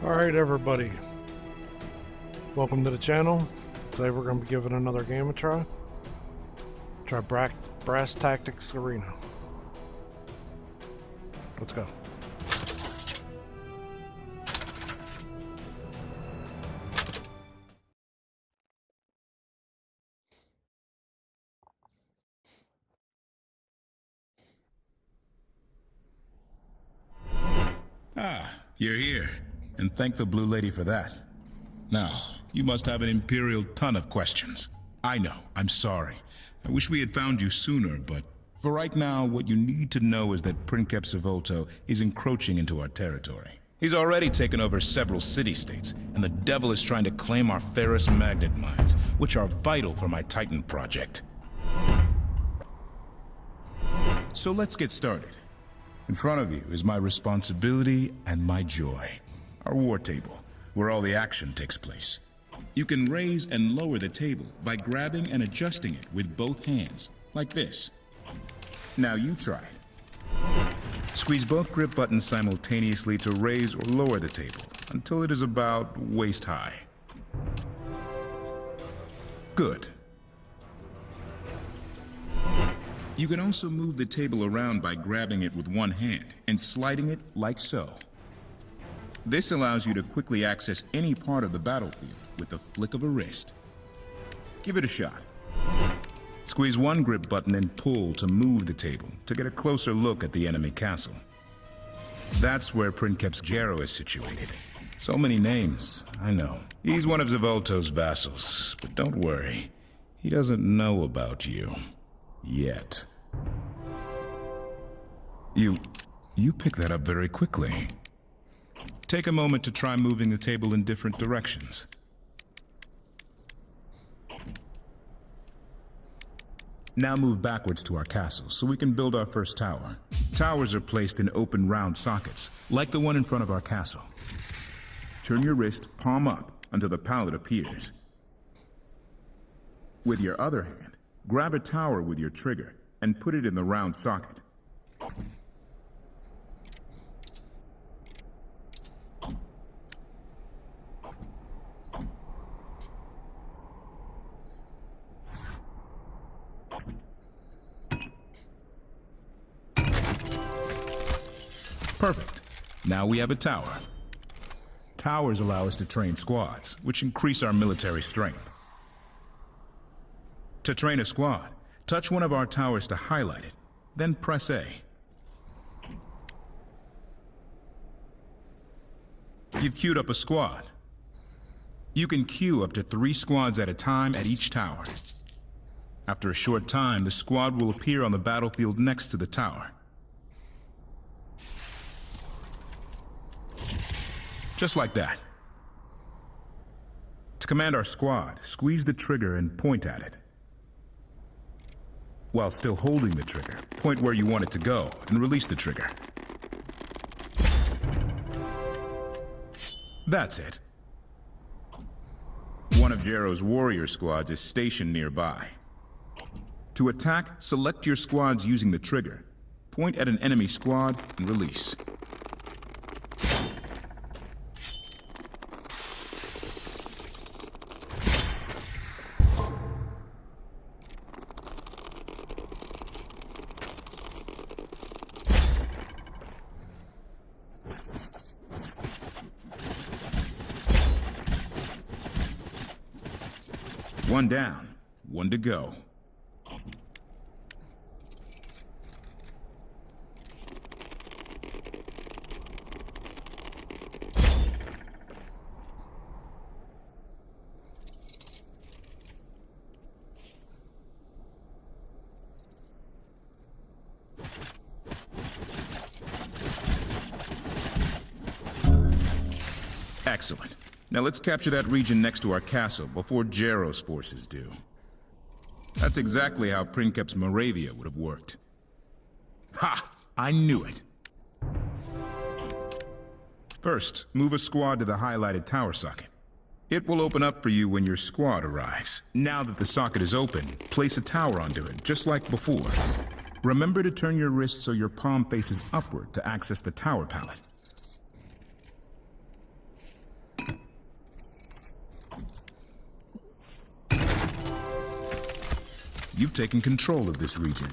Alright everybody, welcome to the channel. Today we're going to be giving another game a try. Brass Tactics Arena. Let's go. Ah, you're here. And thank the Blue Lady for that. Now, you must have an imperial ton of questions. I know, I'm sorry. I wish we had found you sooner, but for right now, what you need to know is that Princeps Volto is encroaching into our territory. He's already taken over several city-states, and the devil is trying to claim our ferrous magnet mines, which are vital for my Titan project. So let's get started. In front of you is my responsibility and my joy. Our war table, where all the action takes place. You can raise and lower the table by grabbing and adjusting it with both hands, like this. Now you try it. Squeeze both grip buttons simultaneously to raise or lower the table until it is about waist high. Good. You can also move the table around by grabbing it with one hand and sliding it like so. This allows you to quickly access any part of the battlefield with the flick of a wrist. Give it a shot. Squeeze one grip button and pull to move the table to get a closer look at the enemy castle. That's where Princeps Gero is situated. So many names, I know. He's one of Zavolto's vassals, but don't worry. He doesn't know about you. Yet. You pick that up very quickly. Take a moment to try moving the table in different directions. Now move backwards to our castle so we can build our first tower. Towers are placed in open round sockets, like the one in front of our castle. Turn your wrist palm up until the pallet appears. With your other hand, grab a tower with your trigger and put it in the round socket. Perfect. Now we have a tower. Towers allow us to train squads, which increase our military strength. To train a squad, touch one of our towers to highlight it, then press A. You've queued up a squad. You can queue up to 3 squads at a time at each tower. After a short time, the squad will appear on the battlefield next to the tower. Just like that. To command our squad, squeeze the trigger and point at it. While still holding the trigger, point where you want it to go and release the trigger. That's it. One of Gero's warrior squads is stationed nearby. To attack, select your squads using the trigger. Point at an enemy squad and release. One down, one to go. Excellent. Now let's capture that region next to our castle before Gero's forces do. That's exactly how Princeps Moravia would have worked. Ha! I knew it! First, move a squad to the highlighted tower socket. It will open up for you when your squad arrives. Now that the socket is open, place a tower onto it, just like before. Remember to turn your wrist so your palm faces upward to access the tower pallet. you've taken control of this region.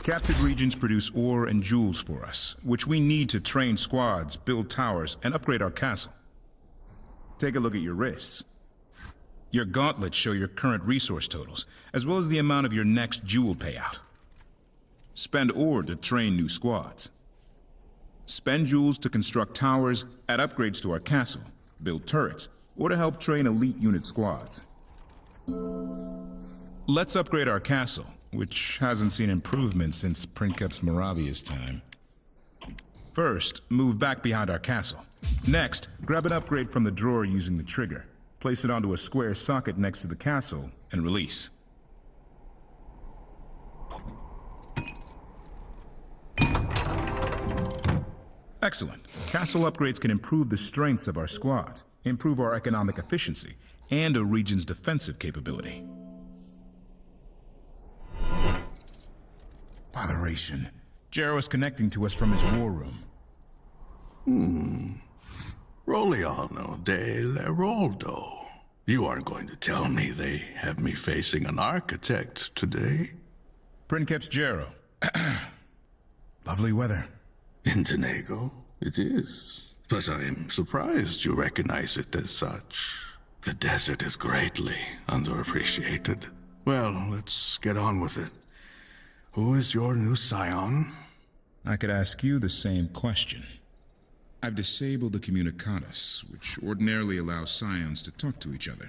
Captured regions produce ore and jewels for us, which we need to train squads, build towers, and upgrade our castle. Take a look at your wrists. Your gauntlets show your current resource totals, as well as the amount of your next jewel payout. Spend ore to train new squads. Spend jewels to construct towers, add upgrades to our castle, build turrets, or to help train elite unit squads. Let's upgrade our castle, which hasn't seen improvement since Princeps Moravia's time. First, move back behind our castle. Next, grab an upgrade from the drawer using the trigger. Place it onto a square socket next to the castle, and release. Excellent. Castle upgrades can improve the strengths of our squads, improve our economic efficiency, and a region's defensive capability. Botheration. Jero is connecting to us from his war room. Roliano de Leroldo. You aren't going to tell me they have me facing an architect today? Princeps Jero. Lovely weather. In Denago, it is. But I am surprised you recognize it as such. The desert is greatly underappreciated. Well, let's get on with it. Who is your new scion? I could ask you the same question. I've disabled the communicatus, which ordinarily allows scions to talk to each other.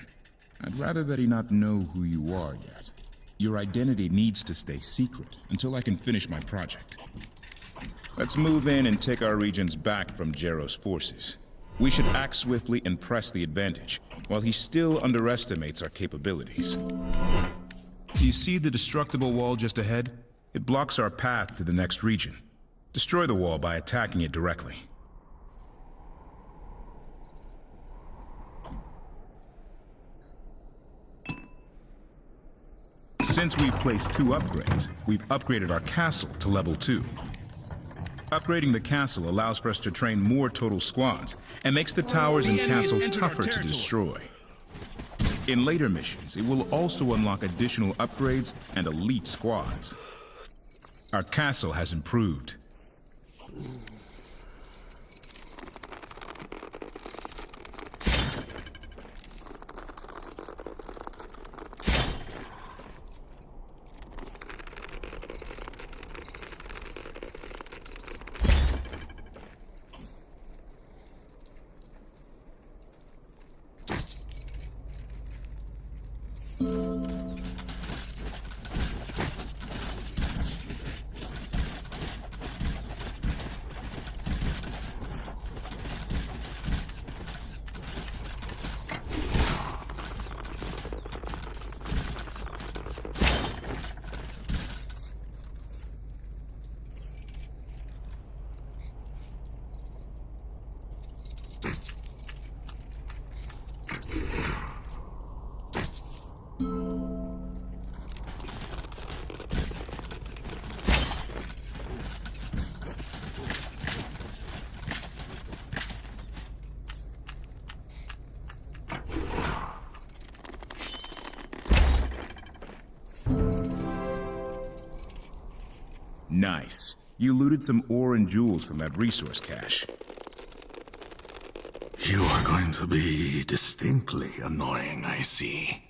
I'd rather that he not know who you are yet. Your identity needs to stay secret until I can finish my project. Let's move in and take our regions back from Jero's forces. We should act swiftly and press the advantage, while he still underestimates our capabilities. Do you see the destructible wall just ahead? It blocks our path to the next region. Destroy the wall by attacking it directly. Since we've placed 2 upgrades, we've upgraded our castle to level 2. Upgrading the castle allows for us to train more total squads, and makes the towers and castle tougher to destroy. In later missions, it will also unlock additional upgrades and elite squads. Our castle has improved. Nice. You looted some ore and jewels from that resource cache. You are going to be distinctly annoying, I see.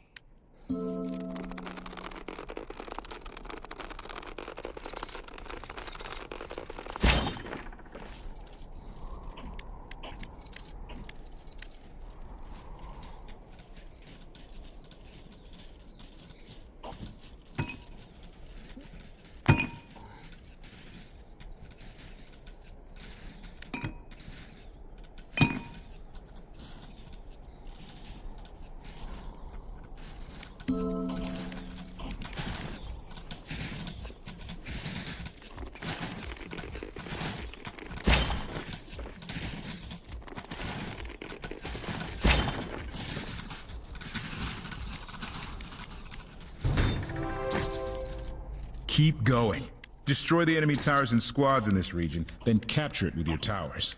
Keep going. Destroy the enemy towers and squads in this region, then capture it with your towers.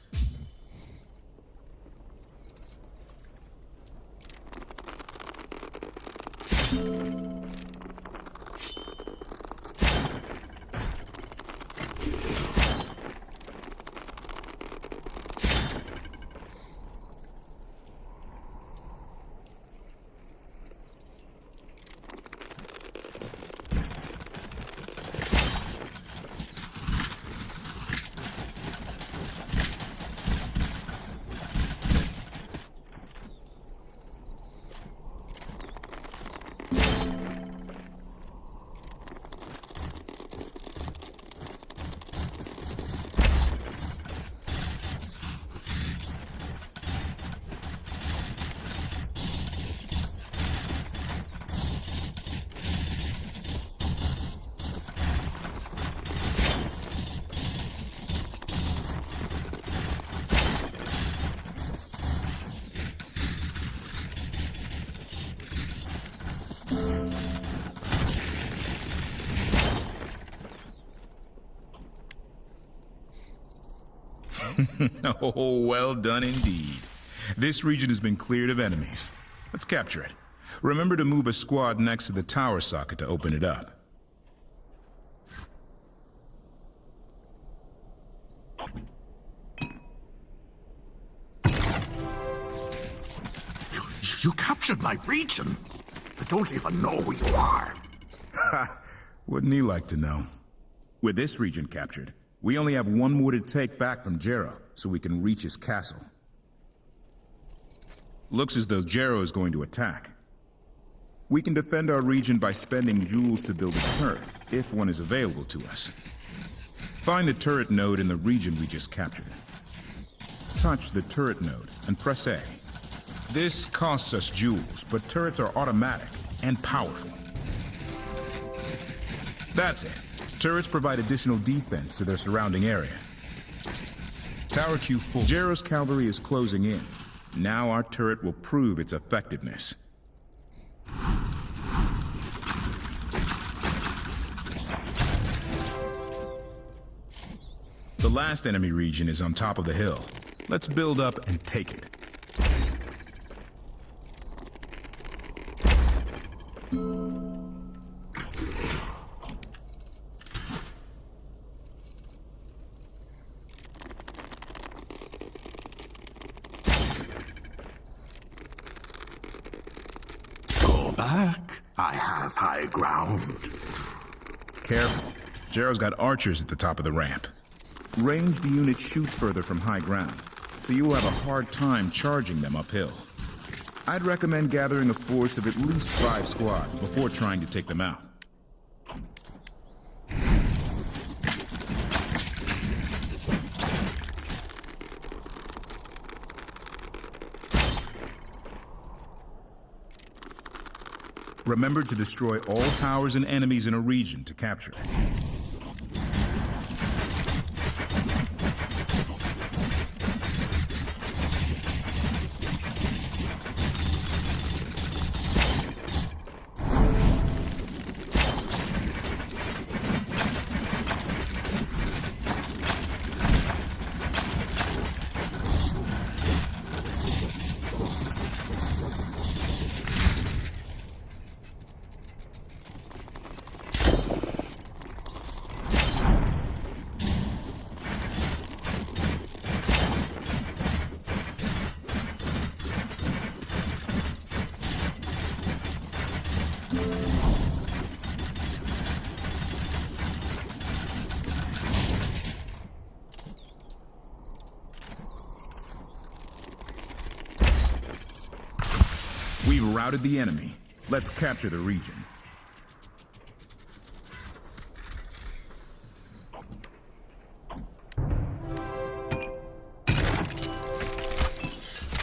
Oh, well done indeed. This region has been cleared of enemies. Let's capture it. Remember to move a squad next to the tower socket to open it up. You captured my region? I don't even know who you are. Ha! Wouldn't he like to know? With this region captured, we only have one more to take back from Jero, so we can reach his castle. Looks as though Jero is going to attack. We can defend our region by spending jewels to build a turret, if one is available to us. Find the turret node in the region we just captured. Touch the turret node and press A. This costs us jewels, but turrets are automatic and powerful. That's it. Turrets provide additional defense to their surrounding area. Tower Q full. Jero's cavalry is closing in. Now our turret will prove its effectiveness. The last enemy region is on top of the hill. Let's build up and take it. Go back. I have high ground. Careful. Jero's got archers at the top of the ramp. Ranged units shoot further from high ground, so you will have a hard time charging them uphill. I'd recommend gathering a force of at least 5 squads before trying to take them out. Remember to destroy all towers and enemies in a region to capture it. We've routed the enemy. Let's capture the region.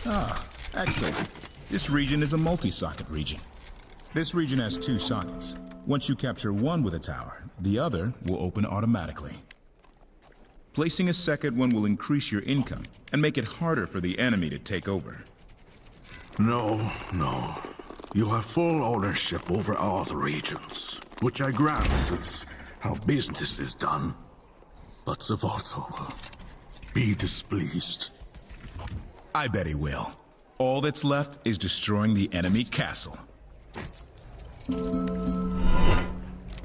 Ah, excellent. This region is a multi-socket region. This region has 2 sockets. Once you capture one with a tower, the other will open automatically. Placing a second one will increase your income and make it harder for the enemy to take over. No, no. You have full ownership over all the regions, which I grant is how business is done. But Zavoto will be displeased. I bet he will. All that's left is destroying the enemy castle. New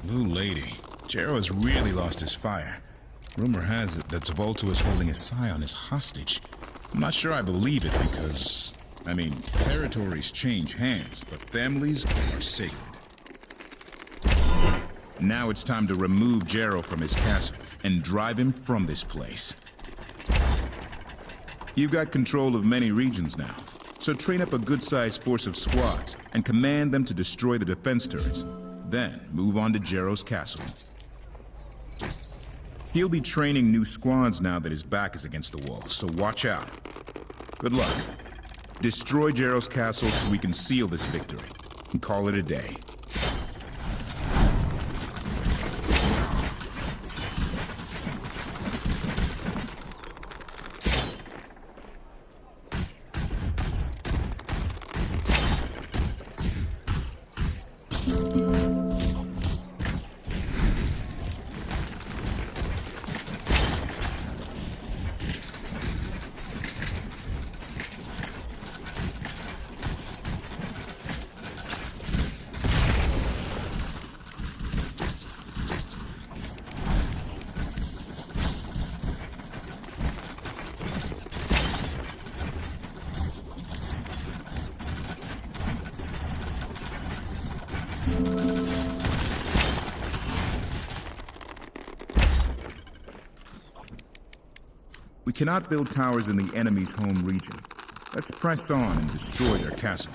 lady, Jero has really lost his fire. Rumor has it that Zavoto is holding his scion as hostage. I'm not sure I believe it because, territories change hands, but families are sacred. Now it's time to remove Jero from his castle and drive him from this place. You've got control of many regions now, so train up a good-sized force of squads and command them to destroy the defense turrets. Then move on to Jero's castle. He'll be training new squads now that his back is against the wall, so watch out. Good luck. Destroy Jero's castle so we can seal this victory and call it a day. We cannot build towers in the enemy's home region. Let's press on and destroy their castle.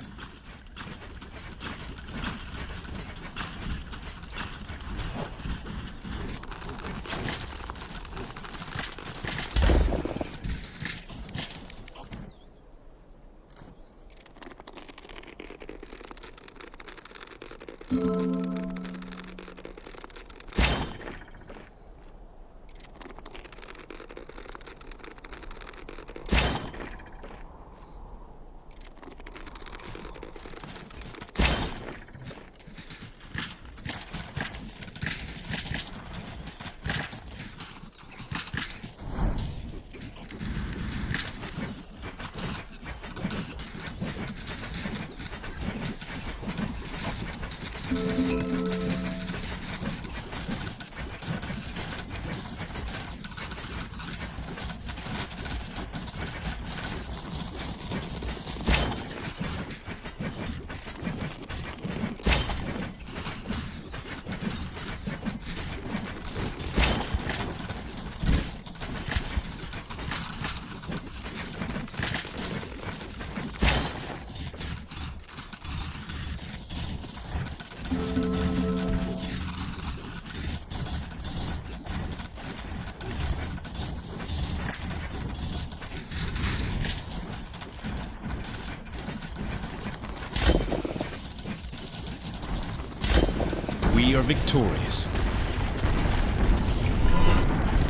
We are victorious.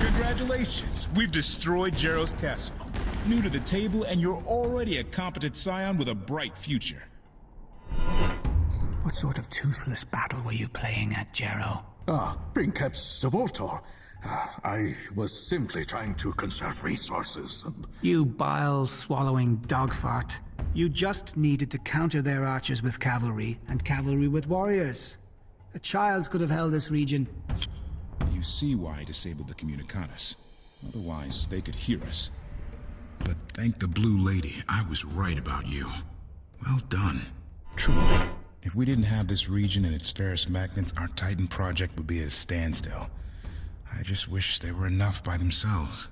Congratulations! We've destroyed Jarrow's castle. New to the table, and you're already a competent scion with a bright future. What sort of toothless battle were you playing at, Jarrow? Princeps Voltor. I was simply trying to conserve resources. You bile-swallowing dogfart. You just needed to counter their archers with cavalry, and cavalry with warriors. A child could have held this region. You see why I disabled the communicatus. Otherwise, they could hear us. But thank the Blue Lady, I was right about you. Well done. Truly. If we didn't have this region and its ferrous magnets, our Titan project would be at a standstill. I just wish they were enough by themselves.